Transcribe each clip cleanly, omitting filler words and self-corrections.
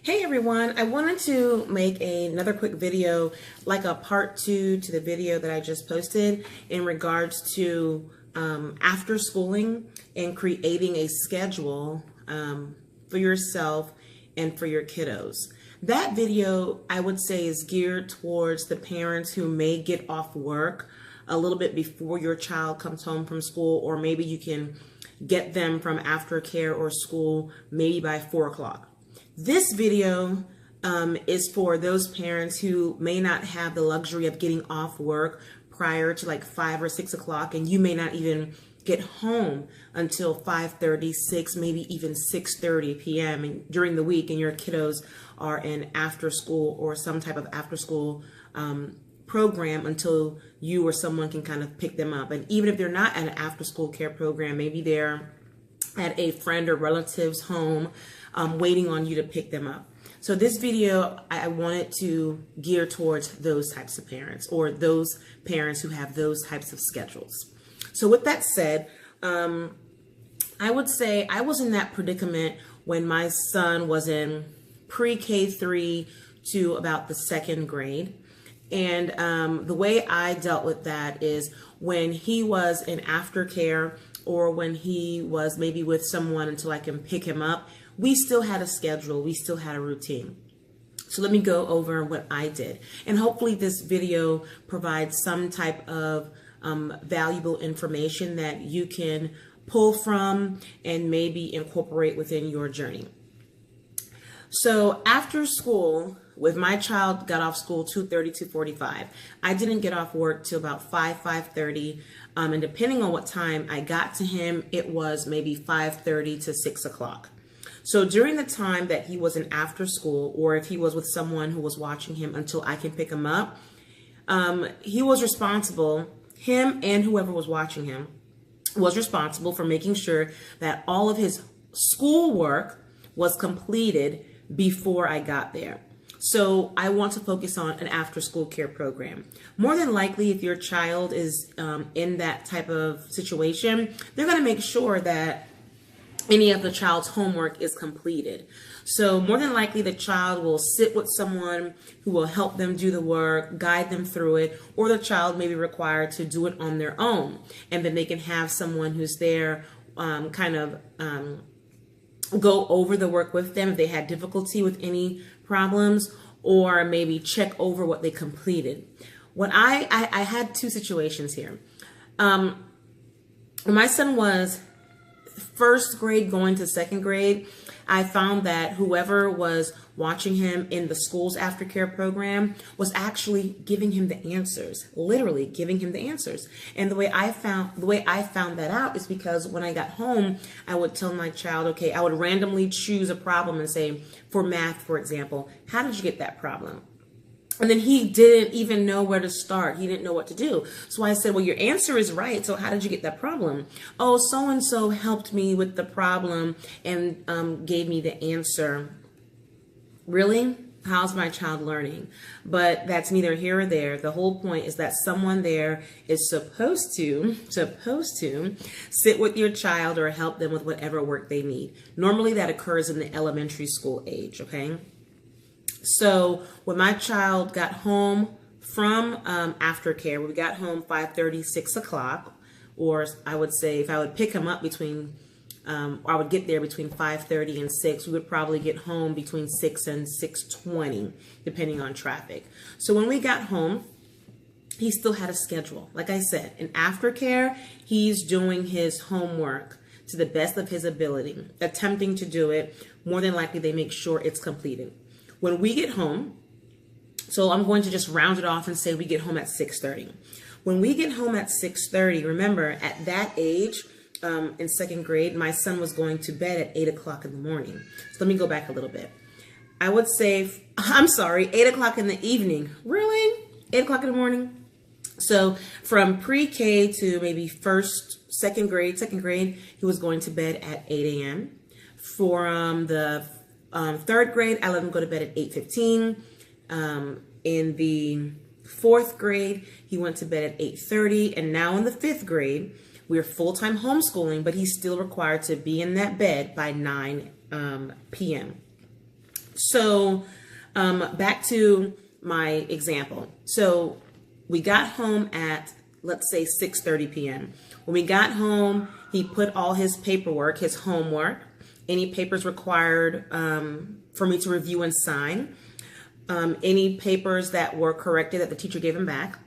Hey everyone, I wanted to make another quick video, like a part 2 to the video that I just posted in regards to after schooling and creating a schedule for yourself and for your kiddos. That video, I would say, is geared towards the parents who may get off work a little bit before your child comes home from school, or maybe you can get them from aftercare or school maybe by 4 o'clock. This video is for those parents who may not have the luxury of getting off work prior to like 5 or 6 o'clock, and you may not even get home until 5:30, 6, maybe even 6:30 p.m. and during the week, and your kiddos are in after school or some type of after school program until you or someone can kind of pick them up. And even if they're not at an after school care program, maybe they're at a friend or relative's home waiting on you to pick them up. So this video, I wanted to gear towards those types of parents, or those parents who have those types of schedules. So with that said, I would say I was in that predicament when my son was in pre-K3 to about the 2nd grade. And the way I dealt with that is when he was in aftercare, or when he was maybe with someone until I can pick him up, we still had a schedule, we still had a routine. So let me go over what I did. And hopefully this video provides some type of valuable information that you can pull from and maybe incorporate within your journey. So after school, with my child got off school 2:30 to 2:45. I didn't get off work till about 5:30. And depending on what time I got to him, it was maybe 5:30 to 6 o'clock. So during the time that he was in after school, or if he was with someone who was watching him until I can pick him up, he was responsible, him and whoever was watching him was responsible for making sure that all of his schoolwork was completed before I got there. So I want to focus on an after school care program. More than likely, if your child is in that type of situation, they're going to make sure that any of the child's homework is completed. So more than likely, the child will sit with someone who will help them do the work, guide them through it, or the child may be required to do it on their own. And then they can have someone who's there go over the work with them if they had difficulty with any problems, or maybe check over what they completed. When I had 2 situations here. When my son was 1st grade going to 2nd grade, I found that whoever was watching him in the school's aftercare program was actually giving him the answers, literally giving him the answers. And the way I found that out is because when I got home, I would tell my child, okay, I would randomly choose a problem and say, for math, for example, how did you get that problem? And then he didn't even know where to start. He didn't know what to do. So I said, well, your answer is right. So how did you get that problem? Oh, so-and-so helped me with the problem and gave me the answer. Really? How's my child learning? But that's neither here or there. The whole point is that someone there is supposed to sit with your child or help them with whatever work they need. Normally that occurs in the elementary school age, okay? So when my child got home from aftercare, we got home 5:30, 6 o'clock, or I would say if I would pick him up between, I would get there between 5:30 and 6, we would probably get home between 6 and 6:20, depending on traffic. So when we got home, he still had a schedule. Like I said, in aftercare, he's doing his homework to the best of his ability, attempting to do it. More than likely, they make sure it's completed. When we get home, so I'm going to just round it off and say we get home at 6:30. When we get home at 6:30, remember at that age, in 2nd grade, my son was going to bed at 8 o'clock in the morning. So let me go back a little bit. I would say, 8 o'clock in the evening. Really? 8 o'clock in the morning? So from pre-K to maybe 2nd grade, he was going to bed at 8 a.m. For the 3rd grade, I let him go to bed at 8:15. In the 4th grade, he went to bed at 8:30. And now in the 5th grade, we're full-time homeschooling, but he's still required to be in that bed by 9 p.m. So back to my example. So we got home at, let's say, 6:30 p.m. When we got home, he put all his paperwork, his homework, any papers required for me to review and sign, any papers that were corrected that the teacher gave him back.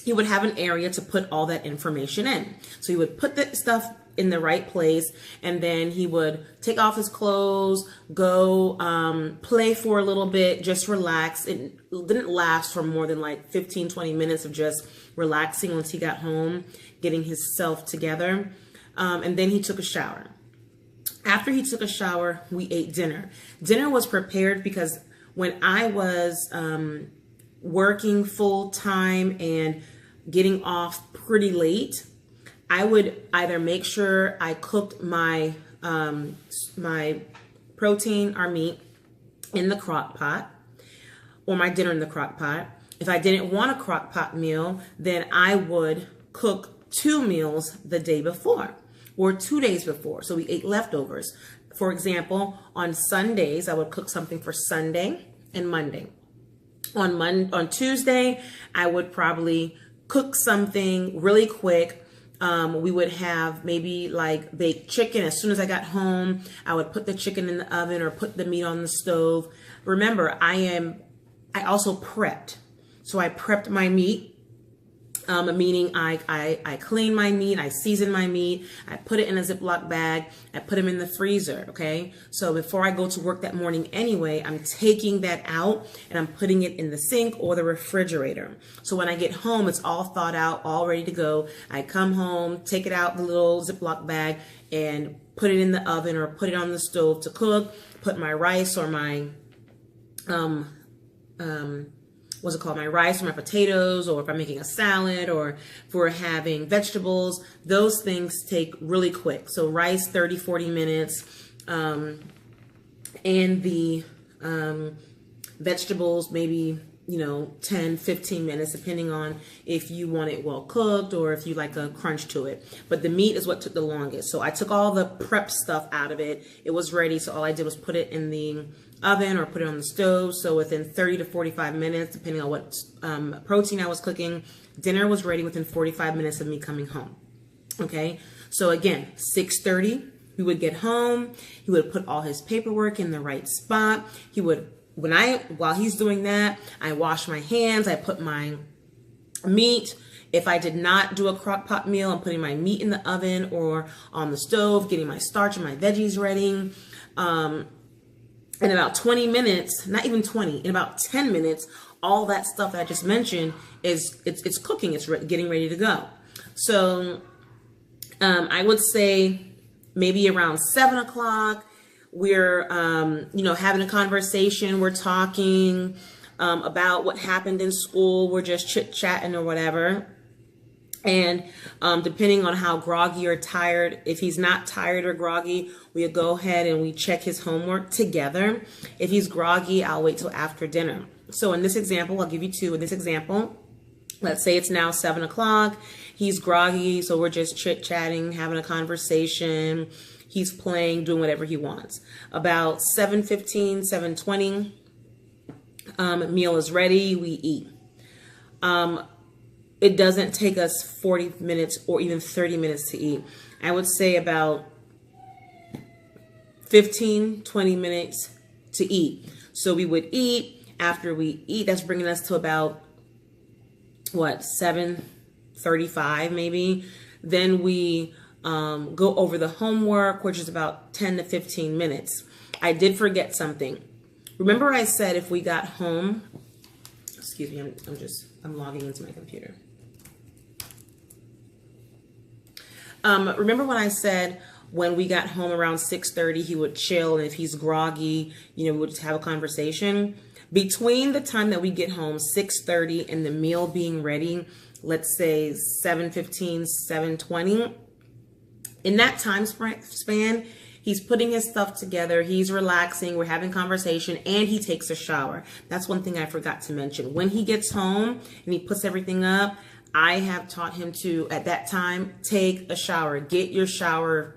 He would have an area to put all that information in. So he would put the stuff in the right place, and then he would take off his clothes, go play for a little bit, just relax. It didn't last for more than like 15-20 minutes of just relaxing once he got home, getting himself together. And then he took a shower. After he took a shower, we ate dinner. Dinner was prepared because when I was working full time and getting off pretty late, I would either make sure I cooked my my protein or meat in the crock pot, or my dinner in the crock pot. If I didn't want a crock pot meal, then I would cook 2 meals the day before or 2 days before. So we ate leftovers. For example, on Sundays, I would cook something for Sunday and Monday. On Tuesday, I would probably cook something really quick. We would have maybe like baked chicken. As soon as I got home, I would put the chicken in the oven or put the meat on the stove. Remember, I also prepped. So I prepped my meat, meaning I clean my meat, I season my meat, I put it in a Ziploc bag, I put them in the freezer, okay? So before I go to work that morning anyway, I'm taking that out and I'm putting it in the sink or the refrigerator. So when I get home, it's all thawed out, all ready to go. I come home, take it out the little Ziploc bag and put it in the oven or put it on the stove to cook, put my rice or my, my rice or my potatoes, or if I'm making a salad, or if we're having vegetables, those things take really quick. So rice, 30-40 minutes, and the vegetables, maybe, 10-15 minutes, depending on if you want it well cooked or if you like a crunch to it. But the meat is what took the longest. So I took all the prep stuff out of it. It was ready. So all I did was put it in the oven or put it on the stove. So within 30 to 45 minutes, depending on what protein I was cooking, dinner was ready within 45 minutes of me coming home. Okay. So again, 6:30, we would get home. He would put all his paperwork in the right spot. He would, while he's doing that, I wash my hands. I put my meat. If I did not do a crock pot meal, I'm putting my meat in the oven or on the stove, getting my starch and my veggies ready. In about 20 minutes, not even 20, in about 10 minutes, all that stuff that I just mentioned it's cooking. It's getting ready to go. So I would say maybe around 7 o'clock, we're, having a conversation. We're talking about what happened in school. We're just chit-chatting or whatever. And depending on how groggy or tired, if he's not tired or groggy, we'll go ahead and we check his homework together. If he's groggy, I'll wait till after dinner. So in this example, I'll give you 2. In this example, let's say it's now 7 o'clock. He's groggy, so we're just chit-chatting, having a conversation. He's playing, doing whatever he wants. About 7:15, 7:20, meal is ready. We eat. It doesn't take us 40 minutes or even 30 minutes to eat. I would say about 15-20 minutes to eat. So we would eat. After we eat, that's bringing us to about, 7:35 maybe. Then we go over the homework, which is about 10 to 15 minutes. I did forget something. Remember I said if we got home, excuse me, I'm logging into my computer. Remember when I said when we got home around 6:30, he would chill, and if he's groggy, we would just have a conversation. Between the time that we get home, 6:30, and the meal being ready, let's say 7:15, 7:20, in that time span, he's putting his stuff together, he's relaxing, we're having conversation, and he takes a shower. That's one thing I forgot to mention. When he gets home and he puts everything up, I have taught him to, at that time, take a shower. Get your shower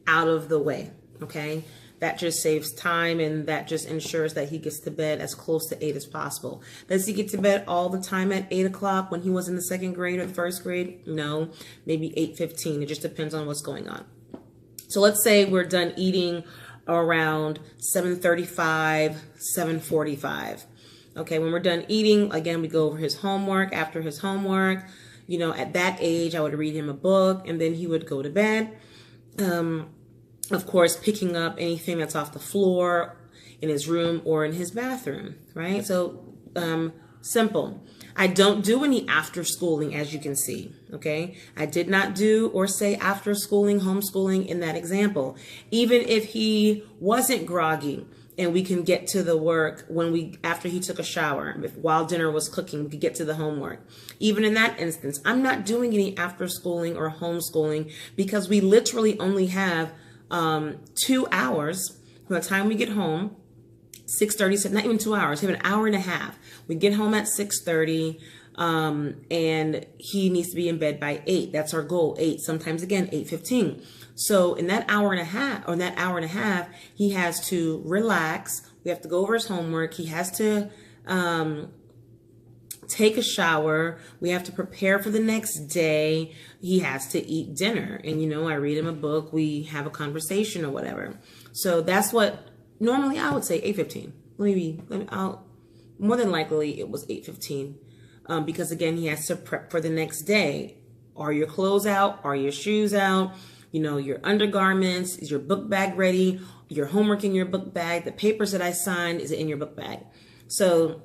out of the way, okay? That just saves time, and that just ensures that he gets to bed as close to 8 as possible. Does he get to bed all the time at 8 o'clock when he was in the 2nd grade or the 1st grade? No, maybe 8:15. It just depends on what's going on. So let's say we're done eating around 7:35, 7:45. Okay, when we're done eating, again, we go over his homework. After his homework, you know, at that age, I would read him a book, and then he would go to bed. Of course, picking up anything that's off the floor in his room or in his bathroom, right? So simple. I don't do any after schooling, as you can see, okay? I did not do or say after schooling, homeschooling in that example. Even if he wasn't groggy and we can get to the work after he took a shower, while dinner was cooking, we could get to the homework. Even in that instance, I'm not doing any after schooling or homeschooling because we literally only have 2 hours from the time we get home. 6:30, not even 2 hours, we have an hour and a half. We get home at 6:30, and he needs to be in bed by 8. That's our goal, 8, sometimes again, 8:15. So in that hour and a half, he has to relax. We have to go over his homework. He has to take a shower. We have to prepare for the next day. He has to eat dinner. And, you know, I read him a book. We have a conversation or whatever. So that's what normally I would say 8:15. More than likely it was 8:15. Because again, he has to prep for the next day. Are your clothes out? Are your shoes out? You know, your undergarments, is your book bag ready? Your homework in your book bag, the papers that I signed, is it in your book bag? So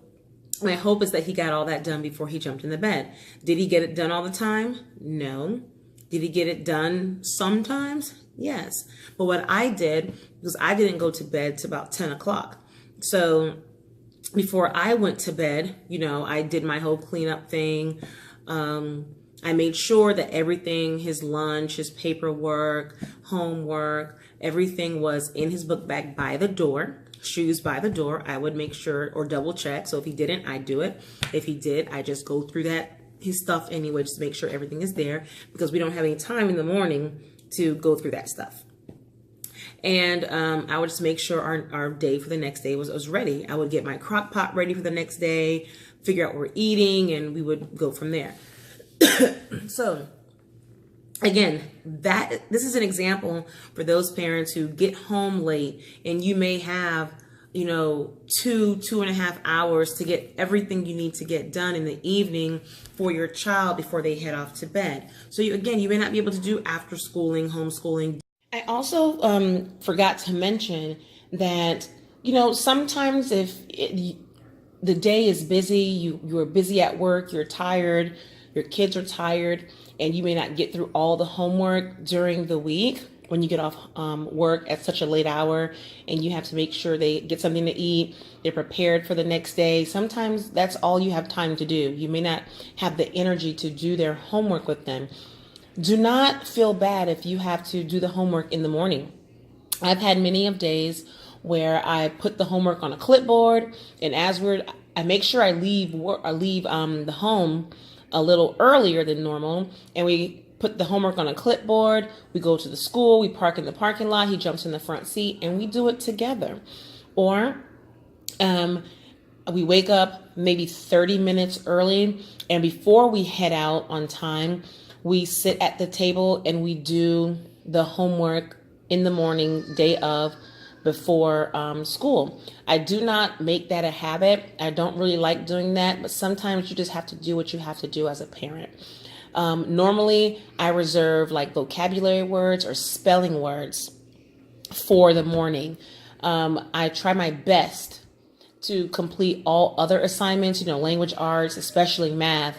my hope is that he got all that done before he jumped in the bed. Did he get it done all the time? No. Did he get it done sometimes? Yes. But what I did, because I didn't go to bed till about 10 o'clock. So before I went to bed, you know, I did my whole cleanup thing. I made sure that everything, his lunch, his paperwork, homework, everything was in his book bag by the door. Shoes by the door. I would make sure or double check. So if he didn't, I do it. If he did, I just go through his stuff anyway, just to make sure everything is there, because we don't have any time in the morning to go through that stuff. And I would just make sure our day for the next day was ready. I would get my crock pot ready for the next day, figure out what we're eating, and we would go from there. So again, this is an example for those parents who get home late and you may have, you know, 2.5 hours to get everything you need to get done in the evening for your child before they head off to bed. So you may not be able to do after schooling, homeschooling. I also forgot to mention that, you know, sometimes if the day is busy, you're busy at work, you're tired, your kids are tired, and you may not get through all the homework during the week when you get off work at such a late hour, and you have to make sure they get something to eat, they're prepared for the next day. Sometimes that's all you have time to do. You may not have the energy to do their homework with them. Do not feel bad if you have to do the homework in the morning. I've had many of days where I put the homework on a clipboard, and I make sure I leave the home a little earlier than normal, and we put the homework on a clipboard. We go to the school, we park in the parking lot, he jumps in the front seat, and we do it together. Or we wake up maybe 30 minutes early, and before we head out on time, we sit at the table and we do the homework in the morning, day of, before school. I do not make that a habit. I don't really like doing that, but sometimes you just have to do what you have to do as a parent. Normally, I reserve like vocabulary words or spelling words for the morning. I try my best to complete all other assignments, you know, language arts, especially math,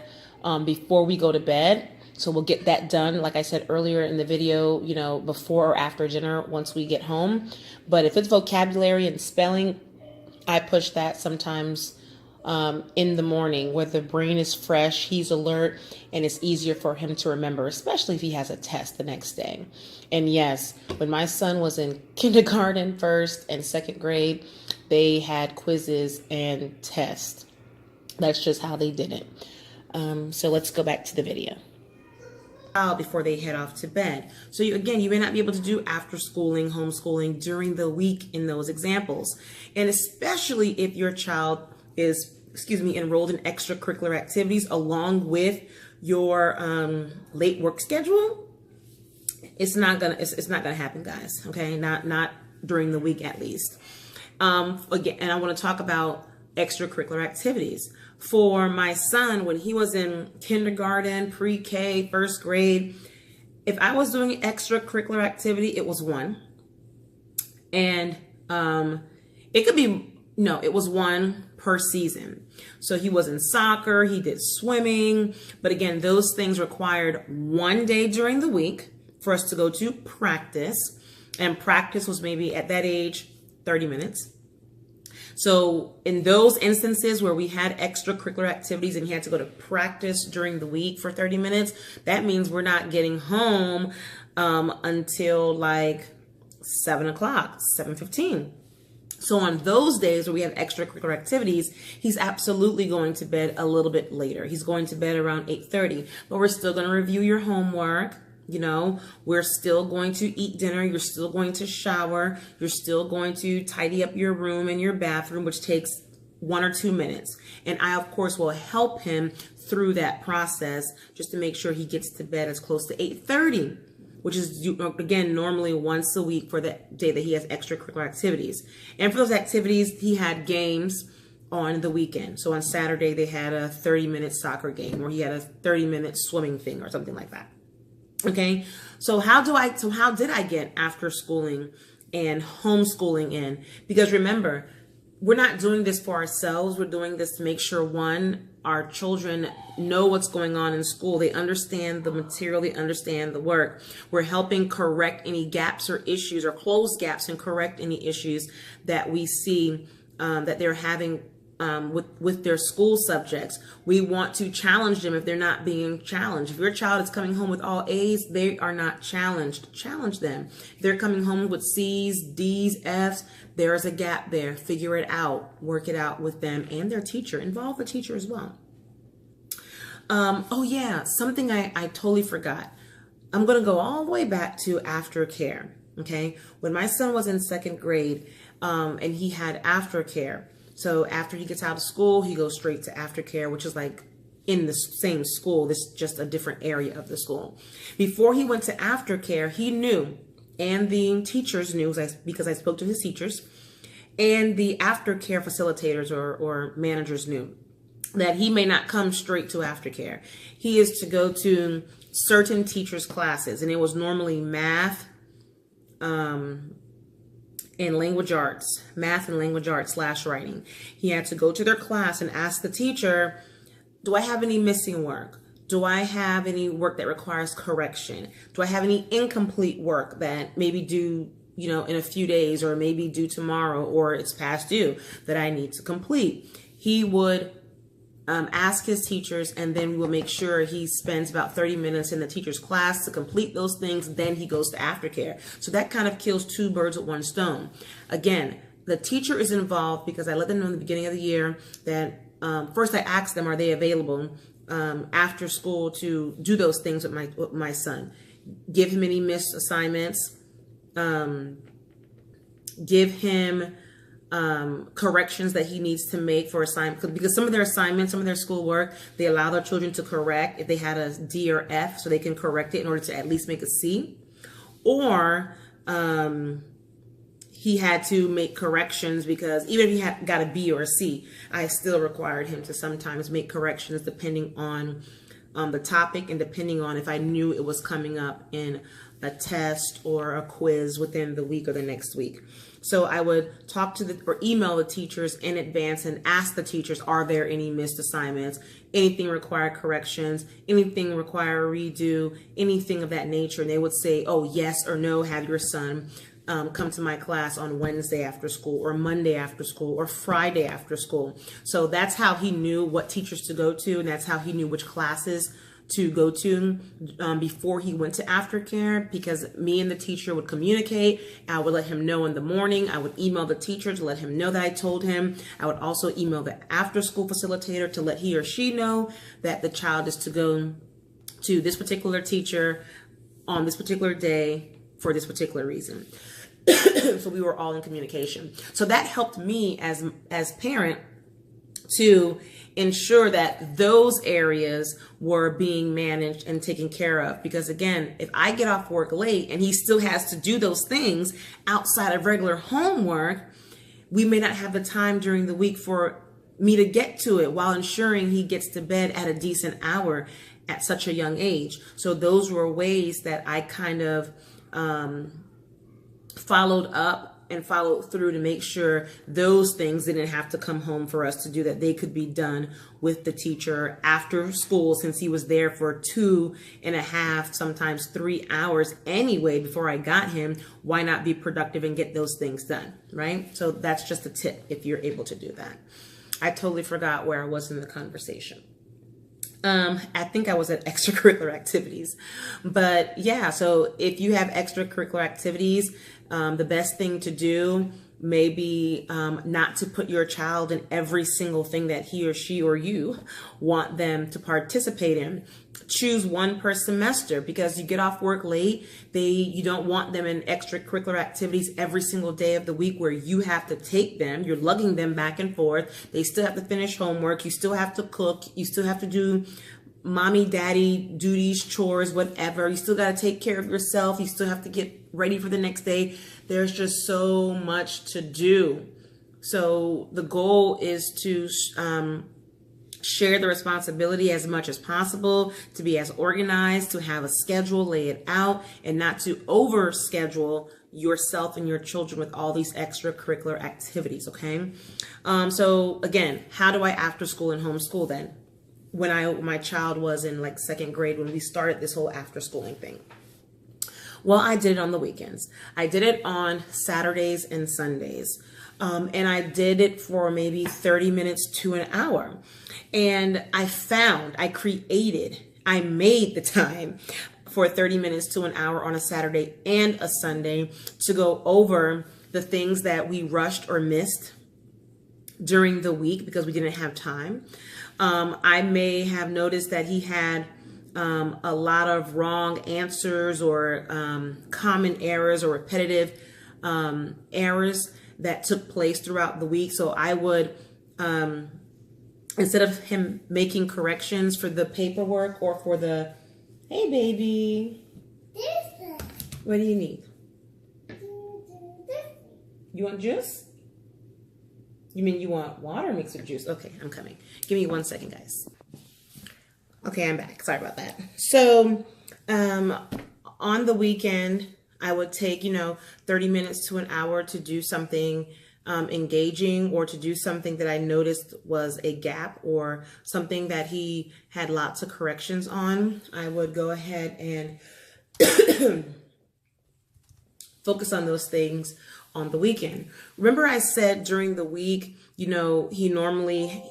before we go to bed. So we'll get that done, like I said earlier in the video, you know, before or after dinner once we get home. But if it's vocabulary and spelling, I push that sometimes in the morning where the brain is fresh, he's alert, and it's easier for him to remember, especially if he has a test the next day. And yes, when my son was in kindergarten, 1st and 2nd grade, they had quizzes and tests. That's just how they did it. So let's go back to the video. before they head off to bed. So again, you may not be able to do after schooling, homeschooling during the week in those examples. And especially if your child is, enrolled in extracurricular activities along with your late work schedule, it's not gonna happen, guys. Okay, not during the week at least. Again, and I want to talk about extracurricular activities. For my son, when he was in kindergarten, pre-K, first grade, if I was doing extracurricular activity, it was one. And it was one per season. So he was in soccer, he did swimming, but again, those things required one day during the week for us to go to practice. And practice was maybe at that age, 30 minutes. So in those instances where we had extracurricular activities and he had to go to practice during the week for 30 minutes, that means we're not getting home until like 7 o'clock, 7:15. So on those days where we have extracurricular activities, he's absolutely going to bed a little bit later. He's going to bed around 8:30, but we're still going to review your homework. We're still going to eat dinner. You're still going to shower. You're still going to tidy up your room and your bathroom, which takes 1 or 2 minutes. And I, of course, will help him through that process just to make sure he gets to bed as close to 8:30, which is, again, normally once a week for the day that he has extracurricular activities. And for those activities, he had games on the weekend. So on Saturday, they had a 30-minute soccer game, or he had a 30-minute swimming thing or something like that. Okay, so how did I get after schooling and homeschooling in? Because remember, we're not doing this for ourselves. We're doing this to make sure, one, our children know what's going on in school. They understand the material. They understand the work. We're helping correct any gaps or issues, or close gaps and correct any issues that we see that they're having with their school subjects. We want to challenge them if they're not being challenged. If your child is coming home with all A's, they are not challenged. Challenge them. If they're coming home with C's, D's, F's, there's a gap there. Figure it out. Work it out with them and their teacher. Involve the teacher as well. Oh yeah, something I totally forgot. I'm going to go all the way back to aftercare. Okay, when my son was in 2nd grade and he had aftercare. So after he gets out of school, he goes straight to aftercare, which is like in the same school. This is just a different area of the school. Before he went to aftercare, he knew, and the teachers knew, because I spoke to his teachers, and the aftercare facilitators or managers knew that he may not come straight to aftercare. He is to go to certain teachers' classes, and it was normally math, and language arts, math and language arts / writing. He had to go to their class and ask the teacher, do I have any missing work? Do I have any work that requires correction? Do I have any incomplete work that maybe due, in a few days, or maybe due tomorrow, or it's past due, that I need to complete? He would ask his teachers, and then we'll make sure he spends about 30 minutes in the teacher's class to complete those things. Then he goes to aftercare. So that kind of kills 2 birds with 1 stone. Again, the teacher is involved because I let them know in the beginning of the year that first I asked them, are they available after school to do those things with my son? Give him any missed assignments. Give him corrections that he needs to make for assignments, because some of their assignments, some of their schoolwork, they allow their children to correct if they had a D or F, so they can correct it in order to at least make a C. Or he had to make corrections, because even if he had got a B or a C, I still required him to sometimes make corrections depending on the topic, and depending on if I knew it was coming up in a test or a quiz within the week or the next week. So I would talk to or email the teachers in advance and ask the teachers, are there any missed assignments, anything require corrections, anything require a redo, anything of that nature. And they would say, oh, yes or no, have your son come to my class on Wednesday after school, or Monday after school, or Friday after school. So that's how he knew what teachers to go to, and that's how he knew which classes to go to before he went to aftercare, because me and the teacher would communicate. I would let him know in the morning. I would email the teacher to let him know that I told him. I would also email the after school facilitator to let he or she know that the child is to go to this particular teacher on this particular day for this particular reason. So we were all in communication. So that helped me as parent to ensure that those areas were being managed and taken care of. Because again, if I get off work late and he still has to do those things outside of regular homework, we may not have the time during the week for me to get to it while ensuring he gets to bed at a decent hour at such a young age. So those were ways that I kind of followed up and followed through to make sure those things didn't have to come home for us to do, that they could be done with the teacher after school, since he was there for 2.5, sometimes 3 hours anyway before I got him. Why not be productive and get those things done, right? So that's just a tip if you're able to do that. I totally forgot where I was in the conversation. I think I was at extracurricular activities, but yeah, so if you have extracurricular activities, the best thing to do may be not to put your child in every single thing that he or she or you want them to participate in. Choose one per semester, because you get off work late. You don't want them in extracurricular activities every single day of the week where you have to take them. You're lugging them back and forth. They still have to finish homework. You still have to cook. You still have to do mommy, daddy duties, chores, whatever. You still got to take care of yourself. You still have to get ready for the next day. There's just so much to do. So the goal is to share the responsibility as much as possible, to be as organized, to have a schedule, lay it out, and not to overschedule yourself and your children with all these extracurricular activities, okay? So again, how do I after school and homeschool then? When my child was in like 2nd grade, when we started this whole after schooling thing. Well, I did it on the weekends. I did it on Saturdays and Sundays. And I did it for maybe 30 minutes to an hour. And I made the time for 30 minutes to an hour on a Saturday and a Sunday to go over the things that we rushed or missed during the week because we didn't have time. I may have noticed that he had a lot of wrong answers or common errors or repetitive errors that took place throughout the week. So I would, instead of him making corrections for the paperwork or for the, hey baby, what do you need? You want juice? You mean you want water mixed with juice? Okay, I'm coming. Give me 1 second, guys. Okay, I'm back. Sorry about that. So on the weekend, I would take, 30 minutes to an hour to do something engaging, or to do something that I noticed was a gap or something that he had lots of corrections on. I would go ahead and focus on those things on the weekend. Remember I said during the week, he normally,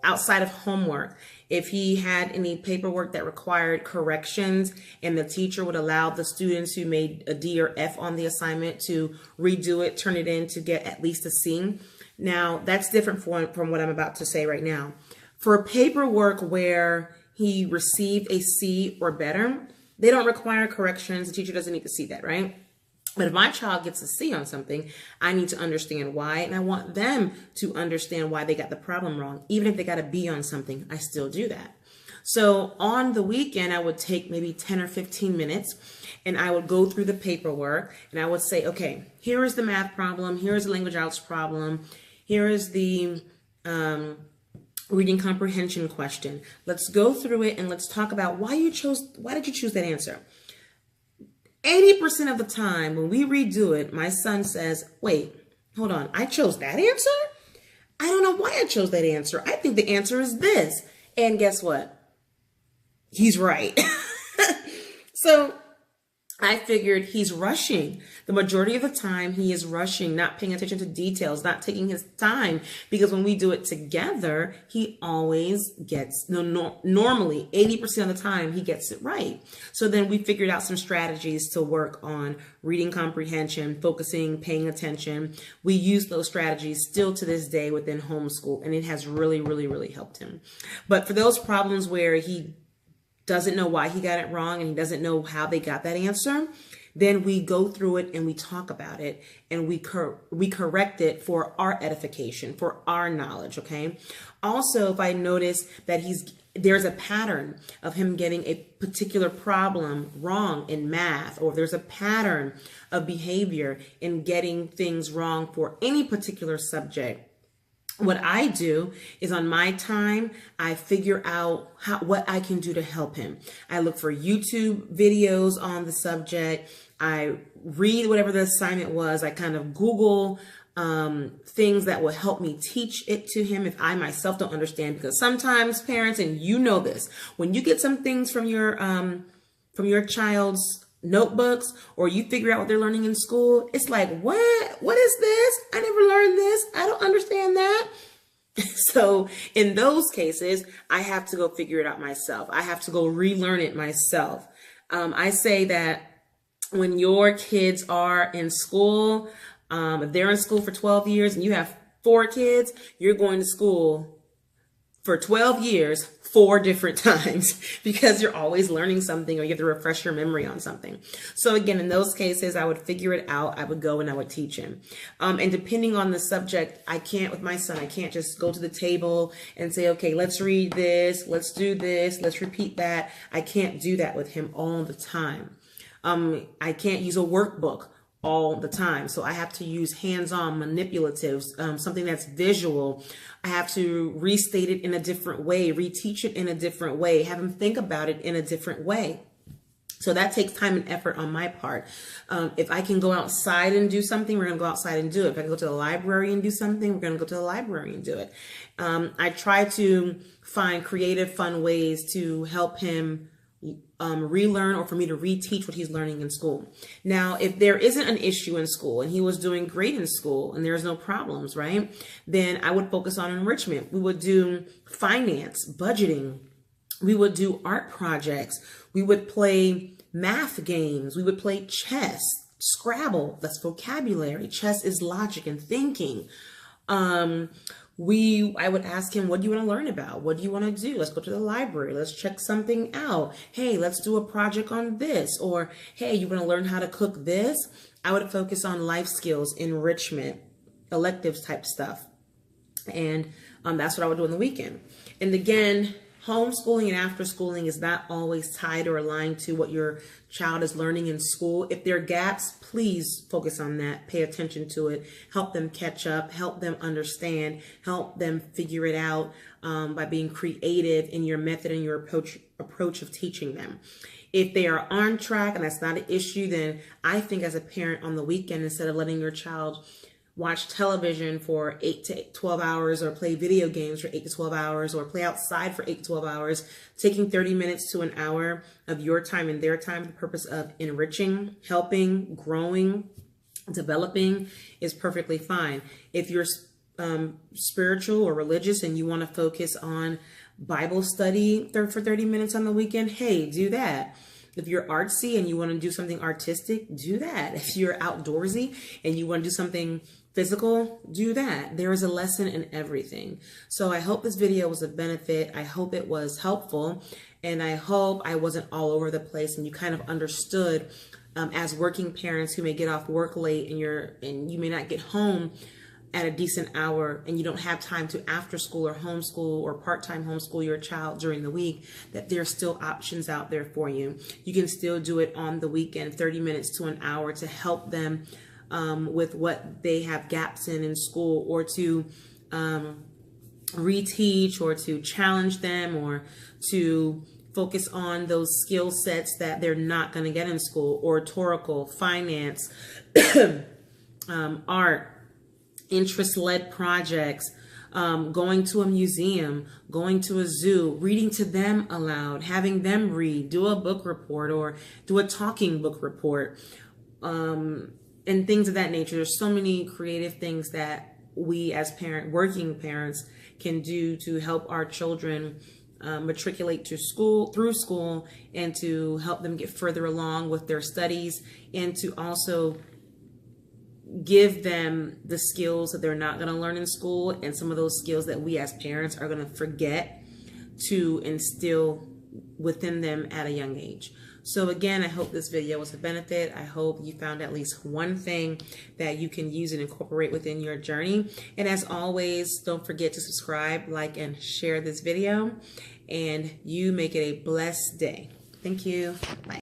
outside of homework, if he had any paperwork that required corrections and the teacher would allow the students who made a D or F on the assignment to redo it, turn it in to get at least a C. Now, that's different from what I'm about to say right now. For paperwork where he received a C or better, they don't require corrections. The teacher doesn't need to see that, right? But if my child gets a C on something, I need to understand why, and I want them to understand why they got the problem wrong. Even if they got a B on something, I still do that. So on the weekend, I would take maybe 10 or 15 minutes, and I would go through the paperwork, and I would say, okay, here is the math problem, here is the language arts problem, here is the reading comprehension question. Let's go through it, and let's talk about why did you choose that answer? 80% of the time when we redo it, my son says, wait, hold on, I chose that answer? I don't know why I chose that answer. I think the answer is this. And guess what? He's right. So I figured he's rushing. The majority of the time he is rushing, not paying attention to details, not taking his time, because when we do it together, he always gets, normally 80% of the time he gets it right. So then we figured out some strategies to work on reading comprehension, focusing, paying attention. We use those strategies still to this day within homeschool, and it has really, really, really helped him. But for those problems where he doesn't know why he got it wrong and he doesn't know how they got that answer, then we go through it and we talk about it and we correct it for our edification, for our knowledge, okay? Also, if I notice that there's a pattern of him getting a particular problem wrong in math, or there's a pattern of behavior in getting things wrong for any particular subject, what I do is on my time, I figure out what I can do to help him. I look for YouTube videos on the subject. I read whatever the assignment was. I kind of Google things that will help me teach it to him if I myself don't understand. Because sometimes parents, and you know this, when you get some things from your child's notebooks, or you figure out what they're learning in school, it's like, what is this? I never learned this. I don't understand that. So in those cases, I have to go figure it out myself. I have to go relearn it myself. I say that when your kids are in school, if they're in school for 12 years and you have 4 kids, you're going to school for 12 years, 4 different times, because you're always learning something, or you have to refresh your memory on something. So again, in those cases, I would figure it out. I would go and I would teach him. And depending on the subject, with my son, I can't just go to the table and say, okay, let's read this, let's do this, let's repeat that. I can't do that with him all the time. I can't use a workbook all the time. So I have to use hands-on manipulatives, something that's visual. I have to restate it in a different way, reteach it in a different way, have him think about it in a different way. So that takes time and effort on my part. If I can go outside and do something, we're going to go outside and do it. If I can go to the library and do something, we're going to go to the library and do it. I try to find creative, fun ways to help him relearn, or for me to reteach what he's learning in school. Now, if there isn't an issue in school and he was doing great in school and there's no problems, right? Then I would focus on enrichment. We would do finance, budgeting. We would do art projects. We would play math games. We would play chess, Scrabble. That's vocabulary. Chess is logic and thinking. I would ask him, what do you want to learn about? What do you want to do? Let's go to the library. Let's check something out. Hey, let's do a project on this. Or, hey, you want to learn how to cook this? I would focus on life skills, enrichment, electives type stuff. And that's what I would do on the weekend. And again, homeschooling and after schooling is not always tied or aligned to what your child is learning in school. If there are gaps, please focus on that. Pay attention to it. Help them catch up. Help them understand. Help them figure it out by being creative in your method and your approach of teaching them. If they are on track and that's not an issue, then I think as a parent on the weekend, instead of letting your child watch television for 8 to 12 hours, or play video games for 8 to 12 hours, or play outside for 8 to 12 hours, taking 30 minutes to an hour of your time and their time for the purpose of enriching, helping, growing, developing is perfectly fine. If you're spiritual or religious and you want to focus on Bible study for 30 minutes on the weekend, hey, do that. If you're artsy and you want to do something artistic, do that. If you're outdoorsy and you want to do something physical, do that. There is a lesson in everything. So I hope this video was a benefit. I hope it was helpful. And I hope I wasn't all over the place and you kind of understood as working parents who may get off work late and you may not get home at a decent hour and you don't have time to after school or homeschool or part-time homeschool your child during the week, that there's still options out there for you. You can still do it on the weekend, 30 minutes to an hour, to help them with what they have gaps in school, or to reteach, or to challenge them, or to focus on those skill sets that they're not going to get in school: oratorical, finance, art, interest-led projects, going to a museum, going to a zoo, reading to them aloud, having them read, do a book report or do a talking book report, and things of that nature. There's so many creative things that we as working parents can do to help our children matriculate through school, and to help them get further along with their studies, and to also give them the skills that they're not going to learn in school, and some of those skills that we as parents are going to forget, to instill within them at a young age. So again, I hope this video was a benefit. I hope you found at least one thing that you can use and incorporate within your journey. And as always, don't forget to subscribe, like, and share this video. And you make it a blessed day. Thank you. Bye.